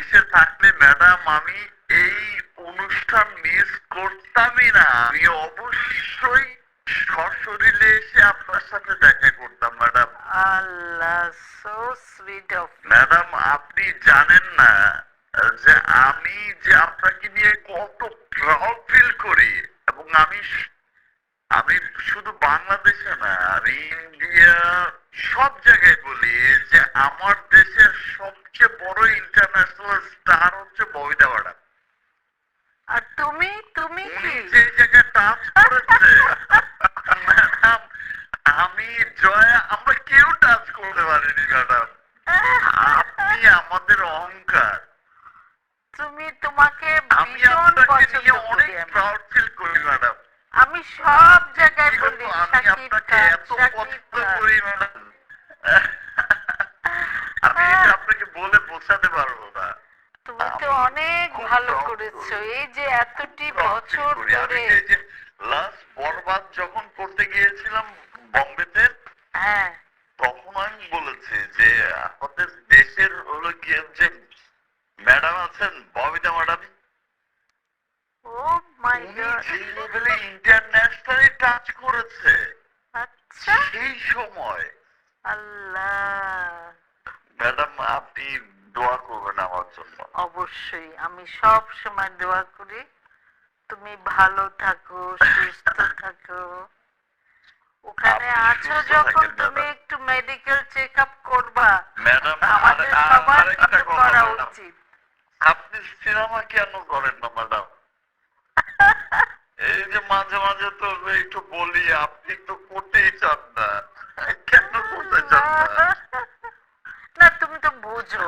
দেশে থাকলে ম্যাডাম আমি এই অনুষ্ঠান মিস করতামই না। আমি অবশ্যই সশরীরে এসে আপনার সাথে দেখা করতাম madam. Allah, so sweet of madam আপনি জানেন না যে আমি যে আপনাকে নিয়ে কত প্রাউড ফিল করি। এবং আমি শুধু বাংলাদেশে না, আমি ইন্ডিয়া সব জায়গায় বলি যে আমার দেশের সবচেয়ে বড় ইন্টারন্যাশনাল স্টার হচ্ছে ববিতা ম্যাডাম। আর তুমি তুমি উনি কি যে জায়গায় টাচ করেছে ম্যাডাম, আমি জয়া আমরা কেউ টাচ করতে পারিনি ম্যাডাম। আপনি আমাদের অহংকার। তুমি তোমাকে আমি ভীষণ আপনাকে পছন্দ নিয়ে অনেক করি আমি। প্রাউড ফিল করি ম্যাডাম। আমি সব জায়গায় বলি আমি শাকিব আপনাকে খান, এত শাকিব পছন্দ খান। করি ম্যাডাম, আমি এটা আপনাকে বলে বোঝাতে পারবো না। তুমি তো আমি অনেক খুব ভালো proud করেছো করি। এই যে এতটি proud feel বছর করি। আমি ধরে। যে লাস্ট বরবাদ যখন করতে গিয়েছিলাম বম্বেতে, হ্যাঁ, তখন আমি বলেছি যে আমাদের দেশের হলো গিয়ে যে ম্যাডাম আছেন ববিতা ম্যাডাম, ও মাই উনি গড, যে লেভেলে ইন্টারন্যাশনালি টাচ করেছে আচ্ছা, সেই সময়। আল্লাহ। ম্যাডাম আপনি দোয়া করবেন আমার জন্য। অবশ্যই, আমি সব সময় দোয়া করি তুমি ভালো থাকো, সুস্থ থাকো। ওখানে আপনি আছো সুস্থ যখন থাকেন তুমি ম্যাডাম। একটু মেডিকেল চেক আপ করবা, ম্যাডাম আমাদের সবার আরেকটা কিন্তু কথা করা ম্যাডাম, উচিত। আপনি সিনেমা কেন করেন না ম্যাডাম? এই যে মাঝে মাঝে তো একটু বলি আপনি তো করতেই চান না, কেন করতে চান না? না, তুমি তো বুঝো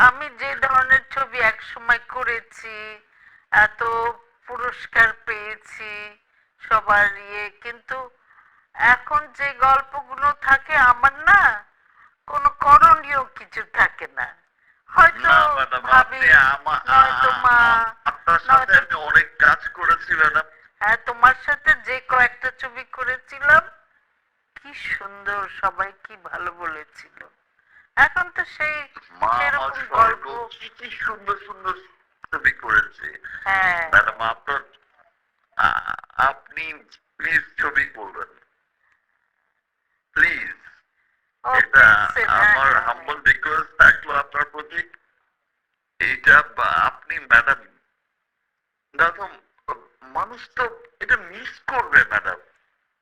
আমি যে ধরনের ছবি একসময় করেছি, এত পুরস্কার পেয়েছি সবার কিন্তু এখন যে গল্পগুলো থাকে আমার না কোনো করণীয় কিছু থাকে না। হয়তো না ম্যাডাম ভাবি আপনি নয়তো মা, আপনার সাথে নয়তো আমি অনেক কাজ করেছি ম্যাডাম। হ্যাঁ, তোমার সাথে যে কয়েকটা ছবি করেছিলাম কি সুন্দর, সবাই কি ভালো বলেছিল। এখন তো সেই মা আমার সেরকম স্বর্গ, গল্প। কি কি সুন্দর সুন্দর ছবি করেছি হ্যাঁ, ম্যাডাম। আপনি প্লিজ ছবি করবেন প্লিজ। ও এটা প্রিন্সেস, হ্যাঁ আমার হ্যাঁ হাম্বল রিকোয়েস্ট থাকলো আপনার প্রতি। এইটা আপনি ম্যাডাম, দেখো মানুষ তো এটা মিস করবে ম্যাডাম।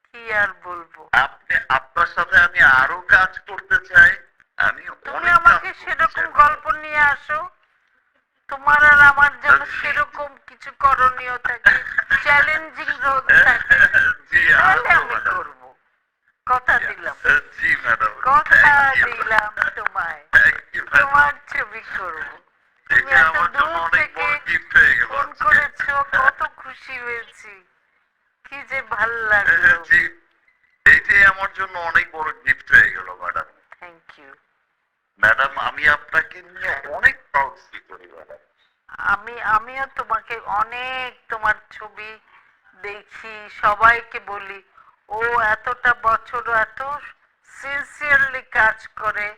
কি আর বলবো। আপনি আপনার সাথে আমি আরো কাজ করতে চাই। আমি তুমি অনেক কাজ আমাকে করতে সেরকম চাই গল্প নিয়ে আসো, তোমার আর আমার যেন সেরকম কিছু করণীয় থাকে, চ্যালেঞ্জিং রোল থাকে, জি তাহলে আসবো আমি ম্যাডাম। করব। কথা দিলাম, জি ম্যাডাম, কথা থ্যাংক ইউ, দিলাম তোমায়, থ্যাংক ইউ ম্যাডাম। তোমার ছবি করব। তুমি এটা এত আমার জন্য দূর অনেক থেকে বড় গিফট হয়ে গেল ফোন আজকে। করেছো, কত খুশি হয়েছি, কি যে ভাল লাগলো। জি, এইটাই আমার জন্য অনেক বড় গিফট হয়ে গেল ম্যাডাম। Thank you. ম্যাডাম আমি আপনাকে নিয়ে অনেক প্রাউড ফিল করি ম্যাডাম। আমিও তোমাকে অনেক, তোমার ছবি দেখি, সবাইকে বলি ও এতটা বছর এত সিনসিয়ারলি কাজ করে,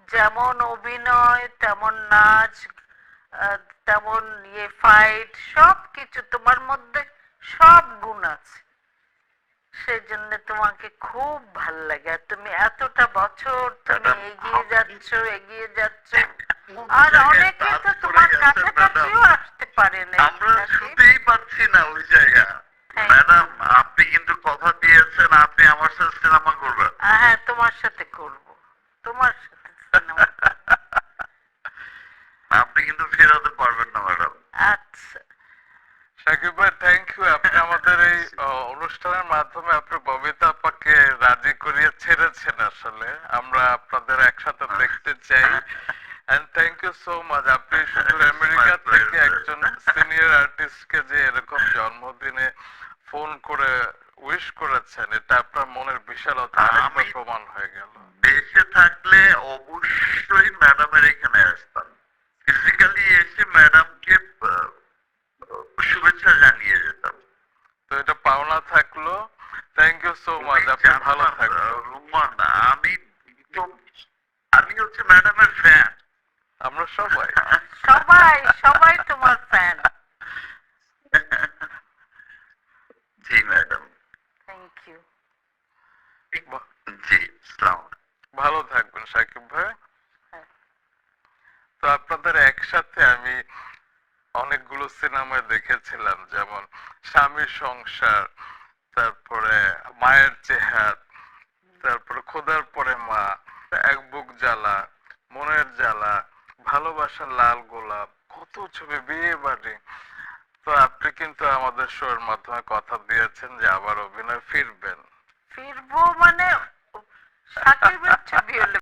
যেমন অভিনয় তেমন নাচ, তেমন ফাইট, সব কিছু তোমার মধ্যে সব গুণ আছে। সেই জন্য তোমাকে খুব ভাল লাগে, আর তুমি এতটা বছর তুমি ম্যাডাম এগিয়ে আপনি যাচ্ছ, এগিয়ে যাচ্ছ। কোন আর জায়গায় অনেকে টাচ তো করে তোমার গেছেন ম্যাডাম, কাছাকাছিও আসতে পারে না। আমরা শুতেই পাচ্ছি না ওই জায়গা। Thank madam you. আপনি কিন্তু কথা দিয়েছেন আপনি আমার সাথে সিনেমা করবেন। হ্যাঁ, তোমার সাথে করব, তোমার সাথে সিনেমা করব। আপনি কিন্তু ফেরাতে পারবেন না ম্যাডাম। আচ্ছা, শাকিব ভাই, থ্যাংক ইউ। আপনি আমাদের এই অনুষ্ঠানের মাধ্যমে আপনি ববিতা আপাকে রাজি করিয়ে ছেড়েছেন। আসলে আমরা আপনাদের একসাথে দেখতে চাই। And thank you so much. আপনি শুধু আমেরিকা থেকে একজন সিনিয়র আর্টিস্টকে যে এরকম জন্মদিনে ফোন করে উইশ করেছেন, এটা আপনার মনের বিশালতা আরেকবার আমি প্রমাণ হয়ে গেল। দেশে থাকলে অবশ্যই ম্যাডামের এখানে আসতাম, ফিজিক্যালি এসে ম্যাডামকে শুভেচ্ছা জানিয়ে যেতাম। তো এটা পাওনা থাকলো। Thank you so much. আপনি ভালো থাকবেন। রুমান, আমি তো আমি হচ্ছে ম্যাডামের ফ্যান। আমরা সবাই সবাই সবাই তোমার ফ্যান। জি ম্যাডাম। Thank you. জি আসসালাম। ভালো থাকবেন সাকিব ভাই। হ্যাঁ। তো আপনাদের একসাথে আমি অনেকগুলো সিনেমায় দেখেছিলাম, যেমন স্বামীর সংসার, তারপরে মায়ের চেহার, তারপরে খোদার পরে মা, এক বুক জ্বালা, মনের জ্বালা, ভালোবাসার লাল গোলাপ, কত ছবি, বিয়ে বাড়ি। তো আপনি কিন্তু আমাদের শোর মাধ্যমে কথা দিয়েছেন যে আবার অভিনয় ফিরবেন। ফিরবো মানে সাকিবের ছবি হলে